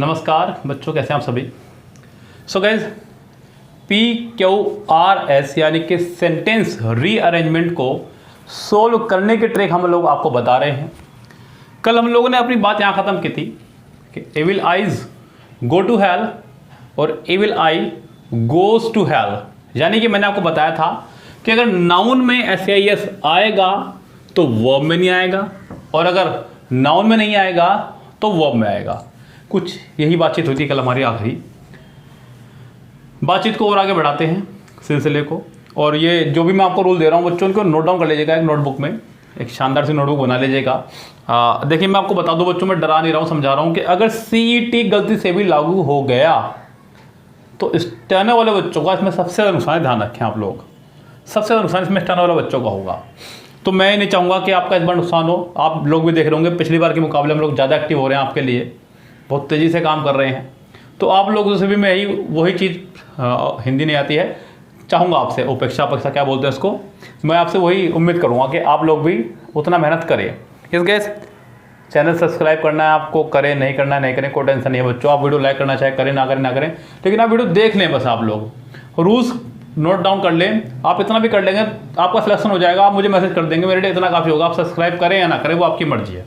नमस्कार बच्चों, कैसे हैं आप सभी। सो गाइज, PQRS यानी कि सेंटेंस रीअरेंजमेंट को सोल्व करने की ट्रिक हम लोग आपको बता रहे हैं। कल हम लोगों ने अपनी बात यहाँ ख़त्म की थी कि evil eyes go to hell और evil eye goes to hell. यानी कि मैंने आपको बताया था कि अगर नाउन में SAIS आएगा तो वर्ब में नहीं आएगा, और अगर नाउन में नहीं आएगा तो वर्ब में आएगा। कुछ यही बातचीत होती है कल हमारी। आखिरी बातचीत को और आगे बढ़ाते हैं सिलसिले को। और ये जो भी मैं आपको रूल दे रहा हूँ बच्चों, उनको नोट डाउन कर लीजिएगा एक नोटबुक में, एक शानदार सी नोटबुक बना लीजिएगा। देखिए, मैं आपको बता दूं बच्चों, मैं डरा नहीं रहा हूँ, समझा रहा हूँ कि अगर CET गलती से भी लागू हो गया तो स्टेनो वाले बच्चों का इसमें सबसे ज़्यादा नुकसान है। ध्यान रखें आप लोग, सबसे ज़्यादा नुकसान इसमें स्टेनो वाले बच्चों का होगा। तो मैं नहीं चाहूँगा कि आपका इस बार नुकसान हो। आप लोग भी देख रहे होंगे पिछली बार के मुकाबले हम लोग ज़्यादा एक्टिव हो रहे हैं, आपके लिए बहुत तेज़ी से काम कर रहे हैं। तो आप लोगों से भी मैं यही वही चीज़, हिंदी नहीं आती है, चाहूँगा आपसे, उपेक्षा क्या बोलते हैं इसको, मैं आपसे वही उम्मीद करूँगा कि आप लोग भी उतना मेहनत करें। इस गैस चैनल सब्सक्राइब करना है आपको, करें नहीं करना है नहीं करें, कोई टेंशन नहीं है बच्चों। आप वीडियो लाइक करना चाहे करें, ना करें, लेकिन आप वीडियो देख लें बस। आप लोग रूल्स नोट डाउन कर लें। आप इतना भी कर लेंगे आपका सिलेक्शन हो जाएगा। आप मुझे मैसेज कर देंगे, मेरे लिए इतना काफ़ी होगा। आप सब्सक्राइब करें या ना करें, वो आपकी मर्जी है।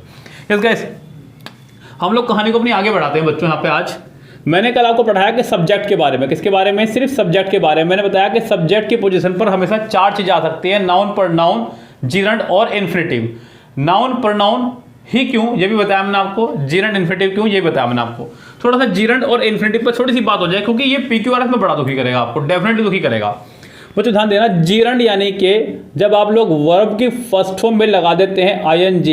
इस गैस हम लोग कहानी को अपनी आगे बढ़ाते हैं बच्चों। यहाँ पे आज मैंने कल आपको पढ़ाया कि सब्जेक्ट के बारे में, किसके बारे में, सिर्फ सब्जेक्ट के बारे में। मैंने बताया कि सब्जेक्ट की पोजीशन पर हमेशा 4 चीज़ें आ सकती हैं, नाउन, प्रोनाउन, जीरंड और इन्फिनेटिव। नाउन प्रोनाउन ही क्यों, ये भी बताया मैंने आपको। जीरंड इन्फिनेटिव क्यों, ये बताया मैंने आपको। थोड़ा सा जीरंड और इन्फिनेटिव पर थोड़ी सी बात हो जाए, क्योंकि ये PQRS में बड़ा दुखी करेगा आपको, डेफिनेटली दुखी करेगा बच्चों। ध्यान देना, जीरंड यानी कि जब आप लोग वर्ब की फर्स्ट फॉर्म में लगा देते हैं ING,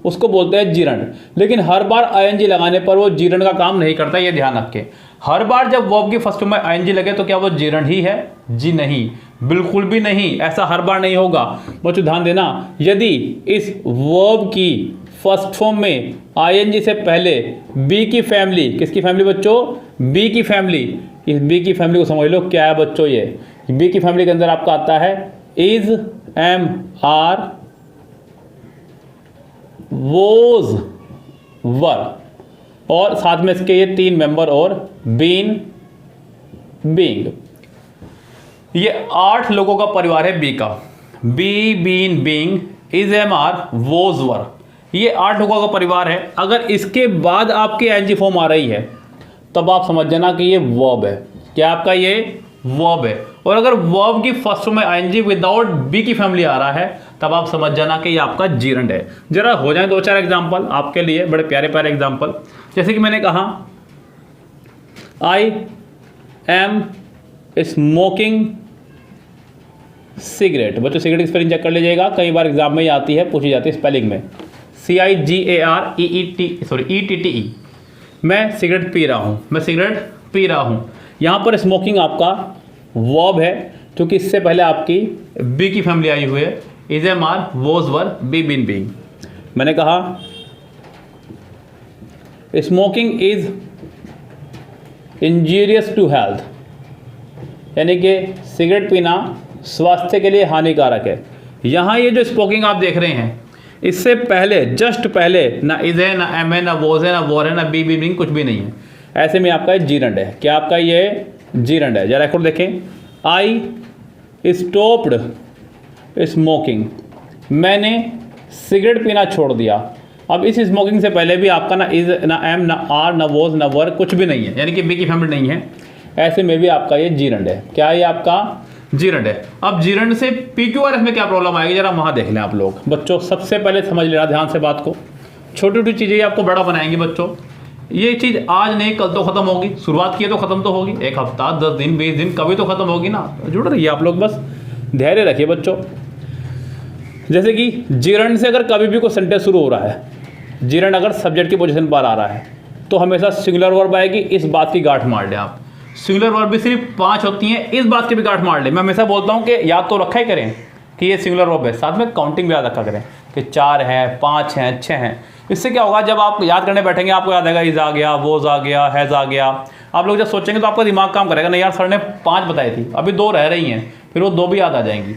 उसको बोलते हैं जीरंड। लेकिन हर बार ING लगाने पर वो जीरंड का काम नहीं करता, ये ध्यान रखें। हर बार जब वर्ब की फर्स्ट फॉर्म में ING लगे तो क्या वो जीरंड ही है? जी नहीं, बिल्कुल भी नहीं, ऐसा हर बार नहीं होगा बच्चों। ध्यान देना, यदि इस वर्ब की फर्स्ट फॉर्म में ING से पहले बी की फैमिली, किसकी फैमिली बच्चों? बी की फैमिली। इस बी की फैमिली को समझ लो क्या है बच्चों। ये बी की फैमिली के अंदर आपका आता है इज, एम, आर, वोज, वर, और साथ में इसके ये 3 मेंबर और बीन, बीइंग। ये 8 लोगों का परिवार है बी का। Be, been, being, is, am, are, was, were, ये 8 लोगों का परिवार है। अगर इसके बाद आपकी ING फॉर्म आ रही है तब आप समझ जाना कि ये वर्ब है। क्या आपका ये वर्ब है? और अगर वर्ब की फर्स्ट में ING विदाउट बी की फैमिली आ रहा है तब आप समझ जाना कि ये आपका जीरंड है। जरा हो जाए 2-4 एग्जांपल आपके लिए, बड़े प्यारे प्यारे एग्जांपल। जैसे कि मैंने कहा आई एम स्मोकिंग सिगरेट। बच्चों सिगरेट की स्पेलिंग चेक कर लीजिएगा, कई बार एग्जाम में ही आती है, पूछी जाती है स्पेलिंग में। CIGAREETTE। मैं सिगरेट पी रहा हूँ, मैं सिगरेट पी रहा हूँ। यहाँ पर स्मोकिंग आपका वर्ब है, क्योंकि इससे पहले आपकी बी की फैमिली आई हुई है। Is, am, are, was, were, be, been, being. मैंने कहा smoking is injurious to health, यानी कि सिगरेट पीना स्वास्थ्य के लिए हानिकारक है। यहाँ ये जो स्मोकिंग आप देख रहे हैं, इससे पहले, जस्ट पहले, ना इज है, ना एम है, ना वोज है, ना वोर है, ना बी, बीइंग, कुछ भी नहीं है। ऐसे में आपका जीरंड है। क्या आपका ये जीरंड है? जरा खुद देखें। आई स्टॉप्ड स्मोकिंग, मैंने सिगरेट पीना छोड़ दिया। अब इस स्मोकिंग से पहले भी आपका ना इज, ना एम, ना आर, ना वोज, ना वर, कुछ भी नहीं है, यानी कि बी की फैमिली नहीं है। ऐसे में भी आपका ये जीरंड है। क्या ये आपका जीरंड है? अब जीरंड से PQRS में क्या प्रॉब्लम आएगी, जरा वहाँ देख लें आप लोग बच्चों। सबसे पहले समझ लेना ध्यान से बात को, छोटी छोटी चीज़ें आपको बड़ा बनाएंगी बच्चों। ये चीज़ आज नहीं कल तो ख़त्म होगी, शुरुआत की है तो ख़त्म तो होगी, 1 हफ्ता, 10 दिन, 20 दिन, कभी तो ख़त्म होगी ना। जुड़ रही है आप लोग, बस धैर्य रखिए बच्चों। जैसे कि जीरंड से अगर कभी भी कोई सेंटेंस शुरू हो रहा है, जीरंड अगर सब्जेक्ट की पोजीशन पर आ रहा है तो हमेशा सिंगुलर वर्ब आएगी। इस बात की गांठ मार लें आप। सिंगुलर वर्ब भी सिर्फ 5 होती हैं, इस बात की भी गांठ मार लें। मैं हमेशा बोलता हूँ कि याद तो रखा ही करें कि ये सिंगुलर वर्ब है, साथ में काउंटिंग भी याद रखा करें कि 4 हैं, 5 हैं, 6 हैं। इससे क्या होगा, जब आप याद करने बैठेंगे आपको याद आएगा इज आ गया, वोज आ गया, हैज़ आ गया। आप लोग जब सोचेंगे तो आपका दिमाग काम करेगा, नहीं यार सर ने 5 बताई थी, अभी 2 रह रही हैं, फिर वो 2 भी याद आ जाएंगी।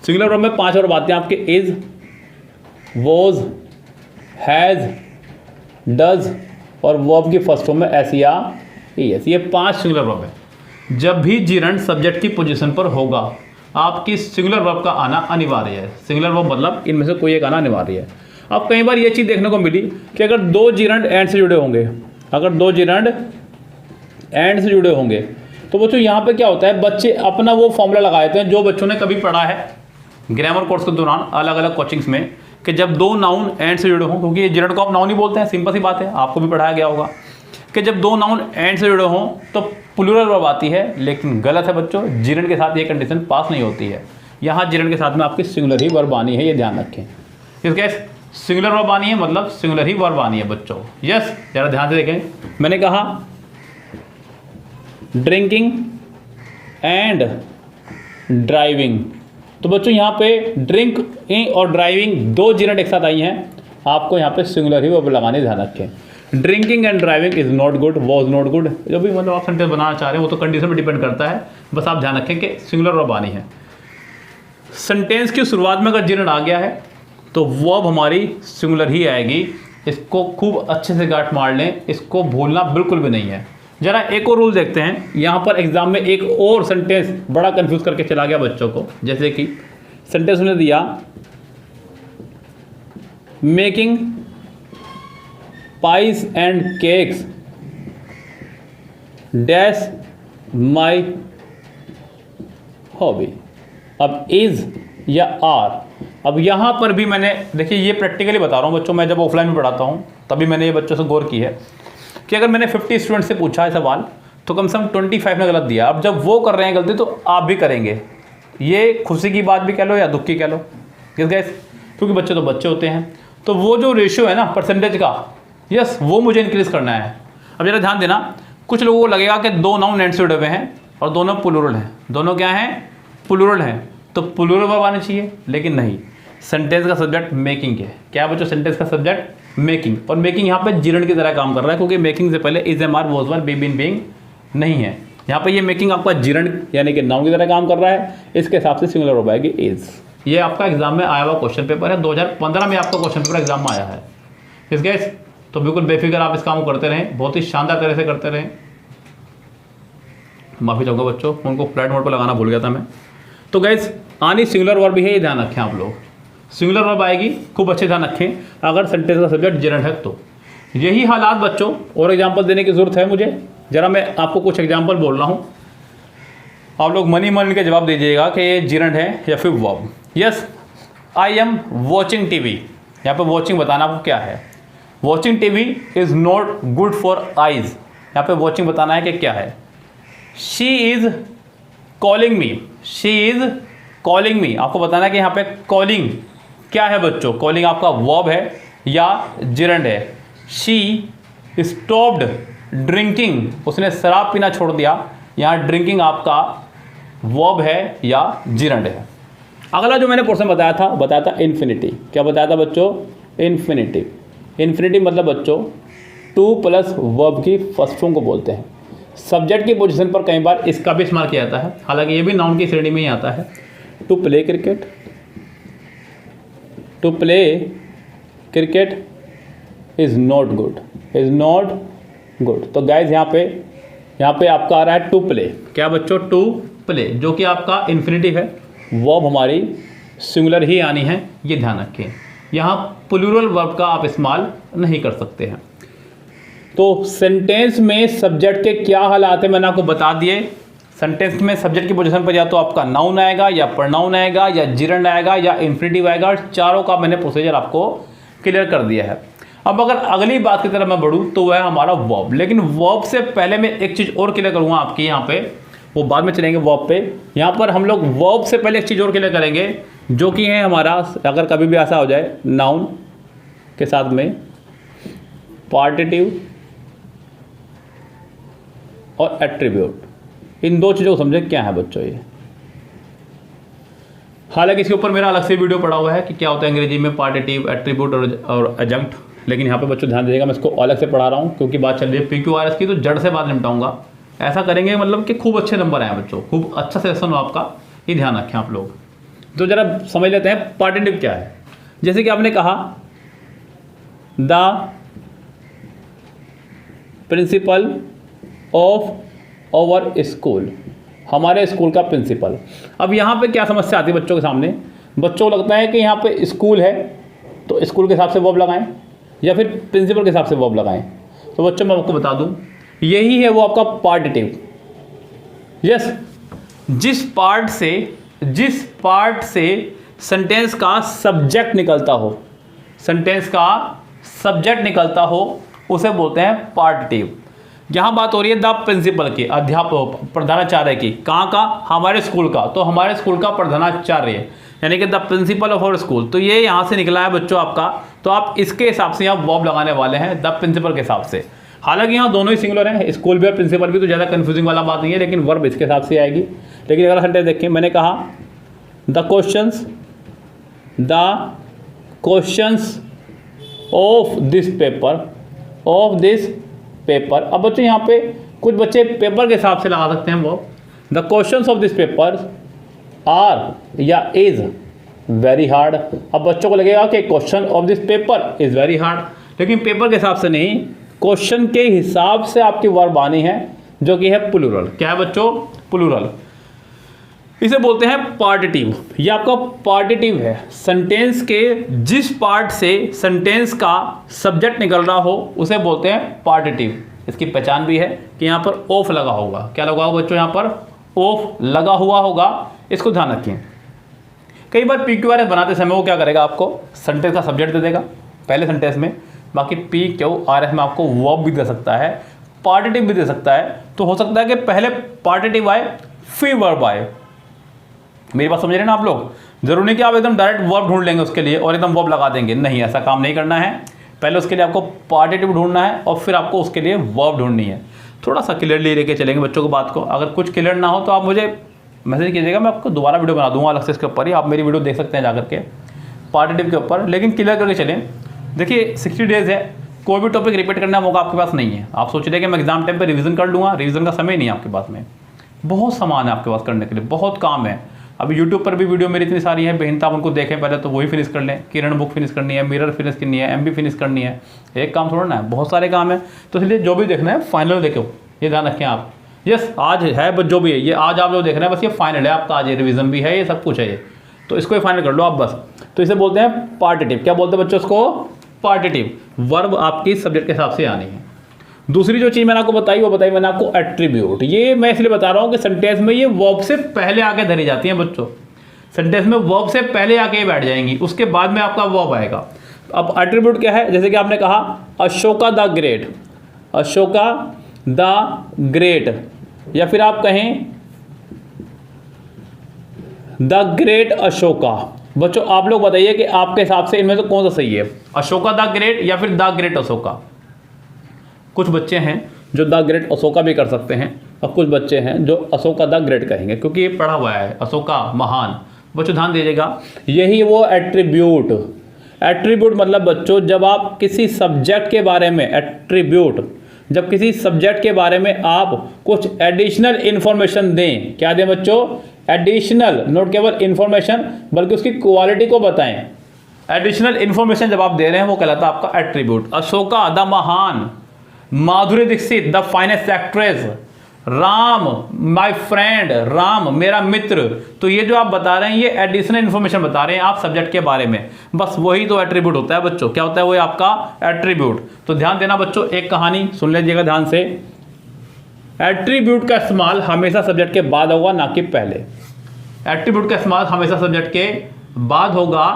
सिंगुलर वर्ब में 5 और बातें आपके इज, वोज, हैज़, डज, और वर्ब की फर्स्ट फॉर्म में एस या एस। ये 5 सिंगुलर वर्ब है। जब भी जिरंड सब्जेक्ट की पोजीशन पर होगा आपकी सिंगुलर वर्ब का आना अनिवार्य है। सिंगुलर वर्ब मतलब इनमें से कोई एक आना अनिवार्य है। अब कई बार ये चीज़ देखने को मिली कि अगर 2 जिरंड एंड से जुड़े होंगे, अगर 2 जिरंड एंड से जुड़े होंगे तो बच्चों यहाँ पे क्या होता है, बच्चे अपना वो फॉर्मूला लगा देते हैं जो बच्चों ने कभी पढ़ा है ग्रामर कोर्स के दौरान अलग अलग कोचिंग्स में, कि जब 2 नाउन एंड से जुड़े हों, क्योंकि ये जिरंड को आप नाउन ही बोलते हैं, सिंपल सी बात है, आपको भी पढ़ाया गया होगा कि जब 2 नाउन एंड से जुड़े हों तो प्लूरल वर्ब आती है। लेकिन गलत है बच्चों, जिरंड के साथ ये कंडीशन पास नहीं होती है। यहाँ जिरंड के साथ में आपकी सिंगुलर ही वर्ब आनी है, ये ध्यान रखें। इसके सिंगुलर वर्ब आनी है मतलब सिंगुलर ही वर्ब आनी है बच्चों। यस, जरा ध्यान से देखें, मैंने कहा ड्रिंकिंग एंड ड्राइविंग, तो बच्चों यहाँ पे ड्रिंकिंग और ड्राइविंग 2 जिरंड एक साथ आई हैं, आपको यहाँ पे सिंगुलर ही वर्ब लगाने, ध्यान रखें। Drinking and driving is not good, was not good, जो भी मतलब आप सेंटेंस बनाना चाह रहे हैं वो तो कंडीशन पर डिपेंड करता है, बस आप ध्यान रखें कि सिंगुलर वर्ब आनी है। सेंटेंस की शुरुआत में अगर जिरंड आ गया है तो वर्ब हमारी सिंगुलर ही आएगी। इसको खूब अच्छे से गांठ मार लें, इसको भूलना बिल्कुल भी नहीं है। जरा एक और रूल देखते हैं। यहाँ पर एग्जाम में एक और सेंटेंस बड़ा कंफ्यूज करके चला गया बच्चों को, जैसे कि सेंटेंस उन्हें दिया making pies and cakes dash my hobby. अब इज या आर, अब यहाँ पर भी मैंने देखिए ये प्रैक्टिकली बता रहा हूँ बच्चों, मैं जब ऑफलाइन में पढ़ाता हूँ तभी मैंने ये बच्चों से गौर की है कि अगर मैंने 50 स्टूडेंट से पूछा है सवाल तो कम से कम 25 ने गलत दिया। अब जब वो कर रहे हैं गलती तो आप भी करेंगे, ये खुशी की बात भी कह लो या दुख की कह लो, क्योंकि बच्चे तो बच्चे होते हैं। तो वो जो रेशियो है ना परसेंटेज का, यस, वो मुझे इंक्रीज करना है। अब जरा ध्यान देना, कुछ लोगों को लगेगा कि 2 नाउन एंड से जुड़े हुए हैं और दोनों प्लूरल हैं, दोनों क्या हैं, प्लूरल हैं, तो प्लूरल वर्ब आने चाहिए, लेकिन नहीं। सेंटेंस का सब्जेक्ट मेकिंग है। क्या बच्चों, सेंटेंस का सब्जेक्ट मेकिंग, और मेकिंग यहाँ पे जिरंड की तरह काम कर रहा है, क्योंकि मेकिंग से पहले is am are was were be been being नहीं है। यहाँ पे ये मेकिंग आपका जिरंड यानी कि नाउन की तरह काम कर रहा है, इसके हिसाब से सिंगुलर वर्ब आएगी इज। ये आपका एग्जाम में आया हुआ क्वेश्चन पेपर है, 2015 में आपका क्वेश्चन पेपर एग्जाम में आया है। इस गैस तो बिल्कुल बेफिक्र आप इस काम को करते रहें, बहुत ही शानदार तरह से करते रहें। माफ़ी चाहूँगा बच्चों, उनको फ्लाइट मोड पर लगाना भूल गया था मैं। तो गैस आनी सिंगुलर वर्ब भी है, ये ध्यान रखें आप लोग, सिंगुलर वर्ब आएगी, खूब अच्छे ध्यान रखें अगर सेंटेंस का सब्जेक्ट जिरंड है तो। यही हालात बच्चों, और एग्जांपल देने की जरूरत है मुझे, जरा मैं आपको कुछ एग्जांपल बोल रहा हूँ, आप लोग मन के जवाब दीजिएगा कि ये जिरंड है या फिर verb. Yes, I am watching TV, यहाँ पे वॉचिंग बताना आपको क्या है। Watching TV is not good for eyes, यहाँ पे वॉचिंग बताना है कि क्या है। She is calling me, she is calling me, आपको बताना है कि यहाँ पे कॉलिंग क्या है बच्चों, कॉलिंग आपका वर्ब है या जिरंड है। शी स्टॉप्ड ड्रिंकिंग, उसने शराब पीना छोड़ दिया, यहाँ ड्रिंकिंग आपका वर्ब है या जिरंड है। अगला जो मैंने पोर्शन बताया था इन्फिनिटी। क्या बताया था बच्चों, इन्फिनिटी। इन्फिनिटी मतलब बच्चों 2 प्लस वर्ब की फर्स्ट फॉर्म को बोलते हैं। सब्जेक्ट की पोजीशन पर कई बार इसका भी इस्तेमाल किया जाता है, हालांकि ये भी नाउन की श्रेणी में ही आता है। To play cricket, to play cricket is not good, is not good. तो गाइज यहाँ पे आपका आ रहा है टू प्ले। क्या बच्चों, टू प्ले, जो कि आपका इन्फिनिटिव है, वर्ब हमारी सिंगुलर ही आनी है, ये ध्यान रखें। यहाँ प्लूरल वर्ब का आप इस्तेमाल नहीं कर सकते हैं। तो सेंटेंस में सब्जेक्ट के क्या हालात है मैंने आपको बता दिए। सेंटेंस में सब्जेक्ट की पोजीशन पर या तो आपका नाउन आएगा या प्रोनाउन आएगा या जिरंड आएगा या इन्फिनिटिव आएगा, चारों का मैंने प्रोसीजर आपको क्लियर कर दिया है। अब अगर अगली बात की तरफ मैं बढ़ूँ तो वह है हमारा वर्ब, लेकिन वर्ब से पहले मैं एक चीज़ और क्लियर करूँगा आपकी यहाँ पे, वो बाद में चलेंगे वर्ब पे। यहाँ पर हम लोग वर्ब से पहले एक चीज़ और क्लियर करेंगे, जो कि है हमारा, अगर कभी भी ऐसा हो जाए नाउन के साथ में पार्टिटिव और एट्रीब्यूट, इन 2 चीज़ों को समझें क्या है बच्चों ये। हालांकि इसके ऊपर मेरा अलग से वीडियो पड़ा हुआ है कि क्या होता है अंग्रेजी में पार्टिटिव, एट्रीब्यूट और एडजंक्ट, लेकिन यहाँ पे बच्चों ध्यान दीजिएगा, मैं इसको अलग से पढ़ा रहा हूँ क्योंकि बात चल रही है PQRS की, तो जड़ से बात निपटाऊंगा। ऐसा करेंगे मतलब कि खूब अच्छे नंबर आए बच्चों, खूब अच्छा सेशन हो आपका, ये ध्यान रखें आप लोग। तो जरा समझ लेते हैं पार्टिटिव क्या है। जैसे कि आपने कहा the principal of our school, हमारे स्कूल का प्रिंसिपल। अब यहाँ पे क्या समस्या आती है बच्चों के सामने, बच्चों को लगता है कि यहाँ पे स्कूल है तो स्कूल के हिसाब से वर्ब लगाएं या फिर प्रिंसिपल के हिसाब से वर्ब लगाएं। तो बच्चों मैं आपको बता दूं, यही है वो आपका पार्टिटिव। यस, जिस पार्ट से सेंटेंस का सब्जेक्ट निकलता हो, सेंटेंस का सब्जेक्ट निकलता हो उसे बोलते हैं पार्टिटिव। यहाँ बात हो रही है द प्रिंसिपल की, अध्यापक प्रधानाचार्य की। कहाँ का? हमारे स्कूल का। तो हमारे स्कूल का प्रधानाचार्य यानी कि the principal of our school. तो ये यहाँ से निकला है बच्चों आपका, तो आप इसके हिसाब से यहाँ वर्ब लगाने वाले हैं द प्रिंसिपल के हिसाब से। हालांकि यहाँ दोनों ही सिंगुलर हैं, स्कूल भी और प्रिंसिपल भी, तो ज़्यादा कंफ्यूजिंग वाला बात नहीं है, लेकिन वर्ब इसके हिसाब से आएगी। लेकिन अगला सेंटेंस देखिए, मैंने कहा the questions of this paper. अब बच्चों यहाँ पे कुछ बच्चे पेपर के हिसाब से लगा सकते हैं वो। The questions of this paper are या इज वेरी हार्ड। अब बच्चों को लगेगा कि question of this paper is very hard, लेकिन पेपर के हिसाब से नहीं, क्वेश्चन के हिसाब से आपकी वर्ब आनी है, जो कि है प्लूरल। क्या है बच्चों? प्लूरल। इसे बोलते हैं पार्टिटिव। ये आपका पार्टिटिव है, सेंटेंस के जिस पार्ट से सेंटेंस का सब्जेक्ट निकल रहा हो उसे बोलते हैं पार्टिटिव। इसकी पहचान भी है कि यहाँ पर ऑफ लगा होगा। क्या लगा होगा बच्चों? यहाँ पर ऑफ लगा हुआ होगा, इसको ध्यान रखिए। कई बार PQRS बनाते समय वो क्या करेगा, आपको सेंटेंस का सब्जेक्ट दे देगा पहले सेंटेंस में, बाकी PQRS में आपको वर्ब भी दे सकता है, पार्टिटिव भी दे सकता है। तो हो सकता है कि पहले पार्टिटिव आए फिर वर्ब आए। मेरी बात समझ रहे हैं ना आप लोग? जरूरी नहीं कि आप एकदम डायरेक्ट वर्ब ढूंढ लेंगे उसके लिए और एकदम वर्ब लगा देंगे, नहीं, ऐसा काम नहीं करना है। पहले उसके लिए आपको पार्टिटिव ढूंढना है और फिर आपको उसके लिए वर्ब ढूंढनी है। थोड़ा सा क्लियरली लेके चलेंगे बच्चों को बात को। अगर कुछ क्लियर ना हो तो आप मुझे मैसेज कीजिएगा, मैं आपको दोबारा वीडियो बना दूंगा अलग से इसके ऊपर ही। आप मेरी वीडियो देख सकते हैं जाकर के पार्टिटिव के ऊपर, लेकिन क्लियर करके चलें। देखिए 60 डेज है, कोई भी टॉपिक रिपीट करने का मौका आपके पास नहीं है। आप सोच रहे हैं कि मैं एग्जाम टाइम पे रिवीजन कर लूँगा, रिवीजन का समय नहीं है आपके पास में। बहुत सामान है आपके पास करने के लिए, बहुत काम है। अभी यूट्यूब पर भी वीडियो मेरी इतनी सारी है, बेहनता आप उनको देखें पहले तो वही फिनिश कर लें। किरण बुक फिनिश करनी है, मिरर फिनिश करनी है, MB फिनिश करनी है। एक काम थोड़ा ना है, बहुत सारे काम है। तो इसलिए जो भी देखना है फाइनल देखो, ये ध्यान रखें आप। यस, आज है बस जो भी है ये आज आप लोग देख रहे हैं, बस ये फाइनल है आपका। आज ये रिवीजन भी है, ये सब कुछ है ये, तो इसको ही फाइनल कर लो आप बस। तो इसे बोलते हैं पार्टिटिव। क्या बोलते हैं बच्चों इसको? पार्टिटिव। वर्ब आपकी सब्जेक्ट के हिसाब से आनी है। दूसरी जो चीज़ मैंने आपको बताई वो बताई मैंने आपको एट्रीब्यूट। ये मैं इसलिए बता रहा हूँ कि सेंटेंस में ये वर्ब से पहले आके धरी जाती हैं बच्चों। सेंटेंस में वर्ब से पहले आके ही बैठ जाएंगी, उसके बाद में आपका वर्ब आएगा। अब एट्रीब्यूट क्या है? जैसे कि आपने कहा Ashoka the great, Ashoka the great, या फिर आप कहें द ग्रेट अशोका। बच्चों आप लोग बताइए कि आपके हिसाब से इनमें से कौन सा सही है, अशोका द ग्रेट या फिर द ग्रेट अशोका? कुछ बच्चे हैं जो द ग्रेट अशोका भी कर सकते हैं और कुछ बच्चे हैं जो अशोका द ग्रेट कहेंगे, क्योंकि ये पढ़ा हुआ है अशोका महान। बच्चों ध्यान दीजिएगा, यही वो एट्रीब्यूट। एट्रीब्यूट मतलब बच्चों जब आप किसी सब्जेक्ट के बारे में, एट्रीब्यूट जब किसी सब्जेक्ट के बारे में आप कुछ एडिशनल इंफॉर्मेशन दें। क्या दें बच्चों? एडिशनल, नोट केवल इंफॉर्मेशन बल्कि उसकी क्वालिटी को बताएं। एडिशनल इंफॉर्मेशन जब आप दे रहे हैं वो कहलाता है आपका एट्रीब्यूट। अशोका द महान, Madhuri Dixit the finest actress, Ram my friend, Ram मेरा मित्र। तो ये जो आप बता रहे हैं ये एडिशनल इंफॉर्मेशन बता रहे हैं आप सब्जेक्ट के बारे में, बस वही तो एट्रीब्यूट होता है बच्चों। क्या होता है? वो आपका एट्रीब्यूट। तो ध्यान देना बच्चों, एक कहानी सुन लीजिएगा ध्यान से। एट्रीब्यूट का इस्तेमाल हमेशा सब्जेक्ट के बाद होगा, ना कि पहले। एट्रीब्यूट का इस्तेमाल हमेशा सब्जेक्ट के बाद होगा,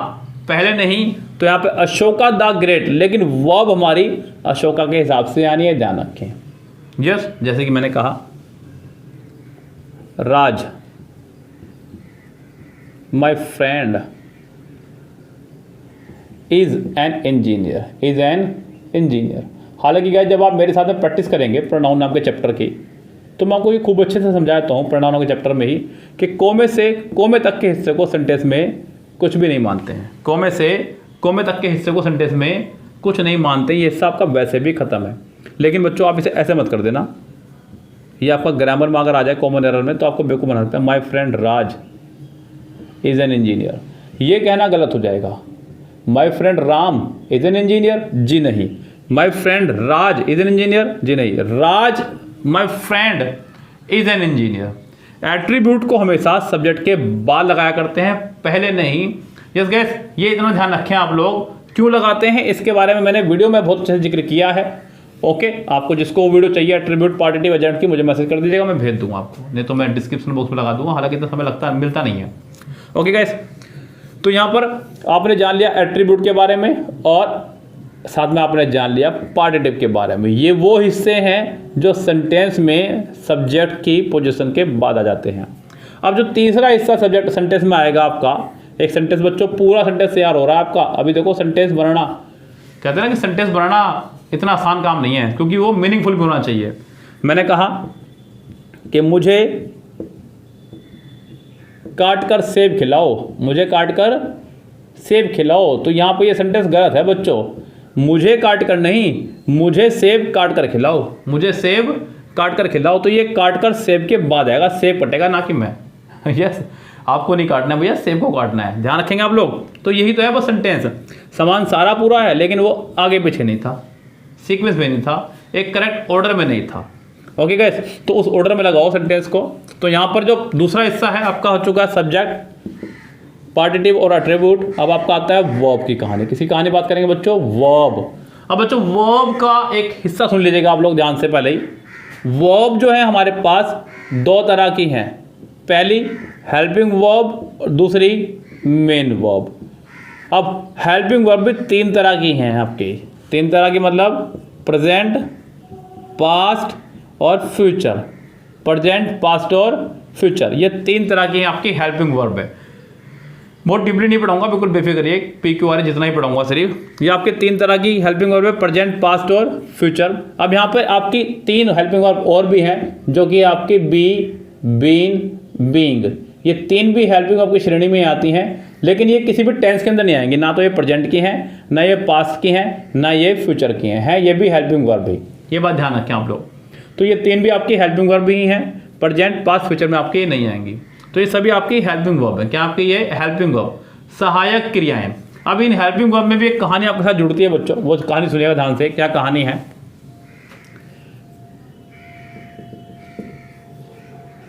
पहले नहीं। तो यहाँ पे अशोका द ग्रेट, लेकिन वर्ब हमारी अशोका के हिसाब से आनी है, ध्यान रखें। यस, जैसे कि मैंने कहा Raj my friend is an engineer, is an engineer. हालांकि गाइस जब आप मेरे साथ में प्रैक्टिस करेंगे प्रोनाउन नाम के चैप्टर की, तो मैं आपको ये खूब अच्छे से समझाता हूँ प्रोनाउन के चैप्टर में ही कि कोमे से कोमे तक के हिस्से को सेंटेंस में कुछ भी नहीं मानते हैं। कोमे से कोमे तक के हिस्से को सेंटेंस में कुछ नहीं मानते, ये हिस्सा आपका वैसे भी खत्म है। लेकिन बच्चों आप इसे ऐसे मत कर देना, ये आपका ग्रामर में अगर आ जाए कॉमन एरर में तो आपको बेवकूफ़ बना सकता है। My friend Raj is an engineer, ये कहना गलत हो जाएगा। My friend Ram is an engineer, जी नहीं, my friend Raj is an engineer, जी नहीं, Raj my friend is an engineer. Attribute को हमेशा सब्जेक्ट के बाद लगाया करते हैं, पहले नहीं। यस गैस, ये इतना ध्यान रखें आप लोग, क्यों लगाते हैं इसके बारे में मैंने वीडियो में बहुत अच्छे से जिक्र किया है। ओके, आपको जिसको वो वीडियो चाहिए एट्रीब्यूट पार्टिटिव एजेंट की, मुझे मैसेज कर दीजिएगा, मैं भेज दूंगा आपको, नहीं तो मैं डिस्क्रिप्शन बॉक्स में लगा दूंगा, हालांकि इतना समय मिलता नहीं है। ओके गैस, तो यहाँ पर आपने जान लिया एट्रीब्यूट के बारे में और साथ में आपने जान लिया पार्टिटिव के बारे में। ये वो हिस्से हैं जो सेंटेंस में सब्जेक्ट की पोजीशन के बाद आ जाते हैं। अब जो तीसरा हिस्सा सब्जेक्ट सेंटेंस में आएगा आपका, एक सेंटेंस बच्चों पूरा सेंटेंस तैयार हो रहा है आपका। अभी देखो सेंटेंस बनाना, कहते हैं ना कि सेंटेंस बनाना इतना आसान काम नहीं है, क्योंकि वो मीनिंगफुल भी होना चाहिए। मैंने कहा कि मुझे काट कर सेब खिलाओ, मुझे काट कर सेब खिलाओ, तो यहाँ पर ये सेंटेंस गलत है बच्चों। मुझे काट कर नहीं, मुझे सेब काट कर खिलाओ, मुझे सेब काट कर खिलाओ, तो ये काट कर सेब के बाद आएगा, सेब कटेगा ना कि मैं। यस, आपको नहीं काटना है भैया, सेब को काटना है, ध्यान रखेंगे आप लोग। तो यही तो है बस सेंटेंस, समान सारा पूरा है, लेकिन वो आगे पीछे नहीं था, सीक्वेंस में नहीं था, एक करेक्ट ऑर्डर में नहीं था। ओके गाइस, तो उस ऑर्डर में लगाओ सेंटेंस को। तो यहाँ पर जो दूसरा हिस्सा है आपका हो चुका है सब्जेक्ट, पार्टिटिव और एट्रीब्यूट। अब आपका आता है वर्ब की कहानी। किसी कहानी बात करेंगे बच्चों, वर्ब। अब बच्चों वर्ब का एक हिस्सा सुन लीजिएगा आप लोग ध्यान से। पहले ही वर्ब जो है हमारे पास दो तरह की हैं, पहली हेल्पिंग वर्ब और दूसरी मेन वर्ब। अब हेल्पिंग वर्ब भी तीन तरह की हैं आपकी, तीन तरह की मतलब प्रेजेंट, पास्ट और फ्यूचर। प्रेजेंट, पास्ट और फ्यूचर, ये तीन तरह की आपकी हेल्पिंग वर्ब है। बहुत डीपली नहीं पढ़ाऊंगा, बिल्कुल बेफिक्र रहिए, PQR जितना ही पढ़ाऊंगा सिर्फ। ये आपके तीन तरह की हेल्पिंग वर्ब है, प्रेजेंट, पास्ट और फ्यूचर। अब यहाँ पर आपकी तीन हेल्पिंग वर्ब और भी हैं, जो कि आपकी बी, बीन, बीइंग, ये तीन भी हेल्पिंग वर्ब की श्रेणी में आती हैं, लेकिन ये किसी भी टेंस के अंदर नहीं आएंगी। ना तो ये प्रेजेंट की हैं, ना ये पास्ट की हैं, ना ये फ्यूचर की हैं, ये भी हेल्पिंग वर्ब ही। ये बात ध्यान रखें आप लोग। तो ये तीन भी आपकी हेल्पिंग वर्ब ही हैं, प्रेजेंट, पास्ट, फ्यूचर में आपके नहीं आएंगी। तो ये सभी आपकी हेल्पिंग वर्ब है। क्या आपकी ये हेल्पिंग वर्ब, सहायक क्रियाएं। अब इन हेल्पिंग वर्ब में भी एक कहानी आपके साथ जुड़ती है बच्चों, वो कहानी सुनिएगा ध्यान से। क्या कहानी है,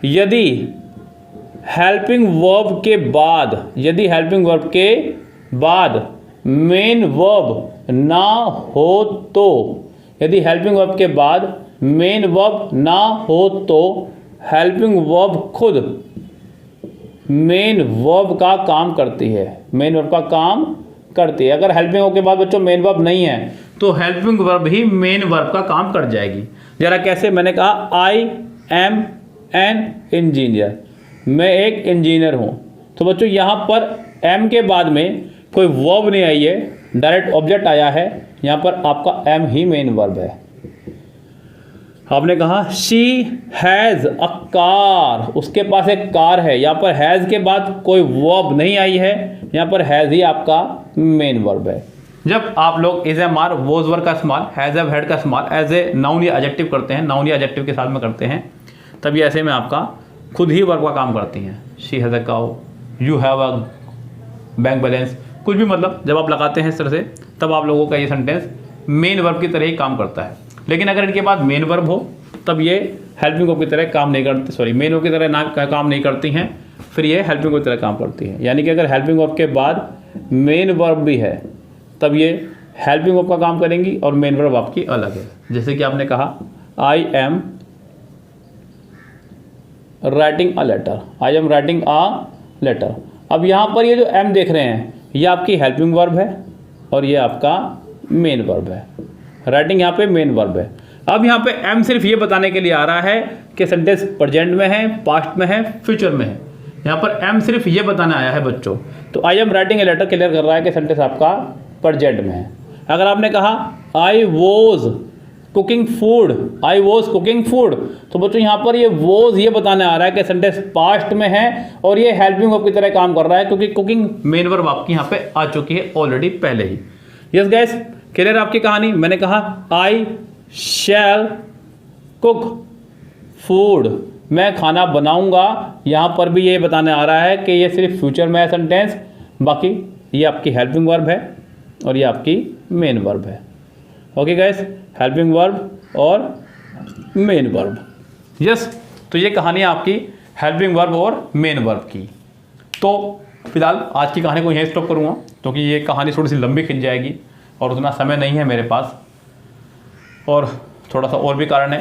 यदि हेल्पिंग वर्ब के बाद, यदि हेल्पिंग वर्ब के बाद मेन वर्ब ना हो तो, यदि हेल्पिंग वर्ब के बाद मेन वर्ब ना हो तो हेल्पिंग वर्ब खुद मेन वर्ब का काम करती है, मेन वर्ब का काम करती है। अगर हेल्पिंग वर्ब के बाद बच्चों मेन वर्ब नहीं है तो हेल्पिंग वर्ब ही मेन वर्ब का काम कर जाएगी। जरा कैसे, मैंने कहा आई एम एन इंजीनियर, मैं एक इंजीनियर हूँ। तो बच्चों यहाँ पर एम के बाद में कोई वर्ब नहीं आई है, डायरेक्ट ऑब्जेक्ट आया है, यहाँ पर आपका एम ही मेन वर्ब है। आपने कहा शी हैज़ अ कार, उसके पास एक कार है, यहाँ पर हैज़ के बाद कोई वर्ब नहीं आई है, यहाँ पर हैज़ ही आपका मेन वर्ब है। जब आप लोग is am are, was verb का इस्तेमाल, हैज़ हैव, हैड का इस्तेमाल एज ए नाउन या एडजेक्टिव करते हैं, नाउन या एडजेक्टिव के साथ में करते हैं, तब ये ऐसे में आपका खुद ही वर्ब का काम करती हैं। She has a cow, you have a bank balance, कुछ भी मतलब जब आप लगाते हैं इस तरह से, तब आप लोगों का ये सेंटेंस मेन वर्ब की तरह ही काम करता है। लेकिन अगर इनके बाद मेन वर्ब हो तब ये हेल्पिंग वर्ब की तरह काम नहीं करती, सॉरी मेन वर्ब की तरह ना काम नहीं करती हैं, फिर ये हेल्पिंग वर्ब की तरह काम करती हैं। यानी कि अगर हेल्पिंग वर्ब के बाद मेन वर्ब भी है तब ये हेल्पिंग वर्ब का काम करेंगी और मेन वर्ब आपकी अलग है। जैसे कि आपने कहा I am writing a letter, I am writing a letter. अब यहाँ पर ये जो एम देख रहे हैं ये आपकी हेल्पिंग वर्ब है और ये आपका मेन वर्ब है। राइटिंग यहाँ पे मेन वर्ब है। अब यहाँ पे एम सिर्फ ये बताने के लिए आ रहा है कि सेंटेंस प्रेजेंट में है, पास्ट में है, फ्यूचर में है। यहाँ पर एम सिर्फ ये बताने आया है बच्चों। तो I am writing a letter clear कर रहा है कि सेंटेंस आपका प्रेजेंट में है। अगर आपने कहा I was cooking food, I was cooking food, तो बच्चों यहाँ पर ये वॉज ये बताने आ रहा है कि सेंटेंस पास्ट में है और ये हेल्पिंग वर्ब की तरह काम कर रहा है, क्योंकि कुकिंग मेन वर्ब आपकी यहाँ पे आ चुकी है ऑलरेडी पहले ही। यस गाइस, क्लियर आपकी कहानी। मैंने कहा आई शैल कुक फूड, मैं खाना बनाऊंगा, यहाँ पर भी ये बताने आ रहा है कि ये सिर्फ फ्यूचर में है सेंटेंस, बाकी ये आपकी हेल्पिंग वर्ब है और ये आपकी मेन वर्ब है। ओके गाइस, हेल्पिंग वर्ब और मेन वर्ब। यस, तो ये कहानी है आपकी हेल्पिंग वर्ब और मेन वर्ब की। तो फिलहाल आज की कहानी को यहीं स्टॉप करूँगा, क्योंकि ये कहानी थोड़ी सी लंबी खिंच जाएगी और उतना समय नहीं है मेरे पास, और थोड़ा सा और भी कारण है,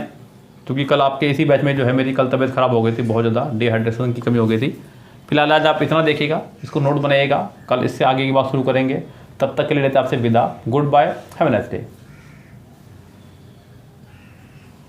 क्योंकि कल आपके इसी बैच में जो है मेरी कल तबीयत ख़राब हो गई थी, बहुत ज़्यादा डिहाइड्रेशन की कमी हो गई थी। फिलहाल आज आप इतना देखिएगा, इसको नोट बनाइएगा, कल इससे आगे की बात शुरू करेंगे। तब तक के लिए लेते हैं आपसे विदा। Goodbye, have a nice day.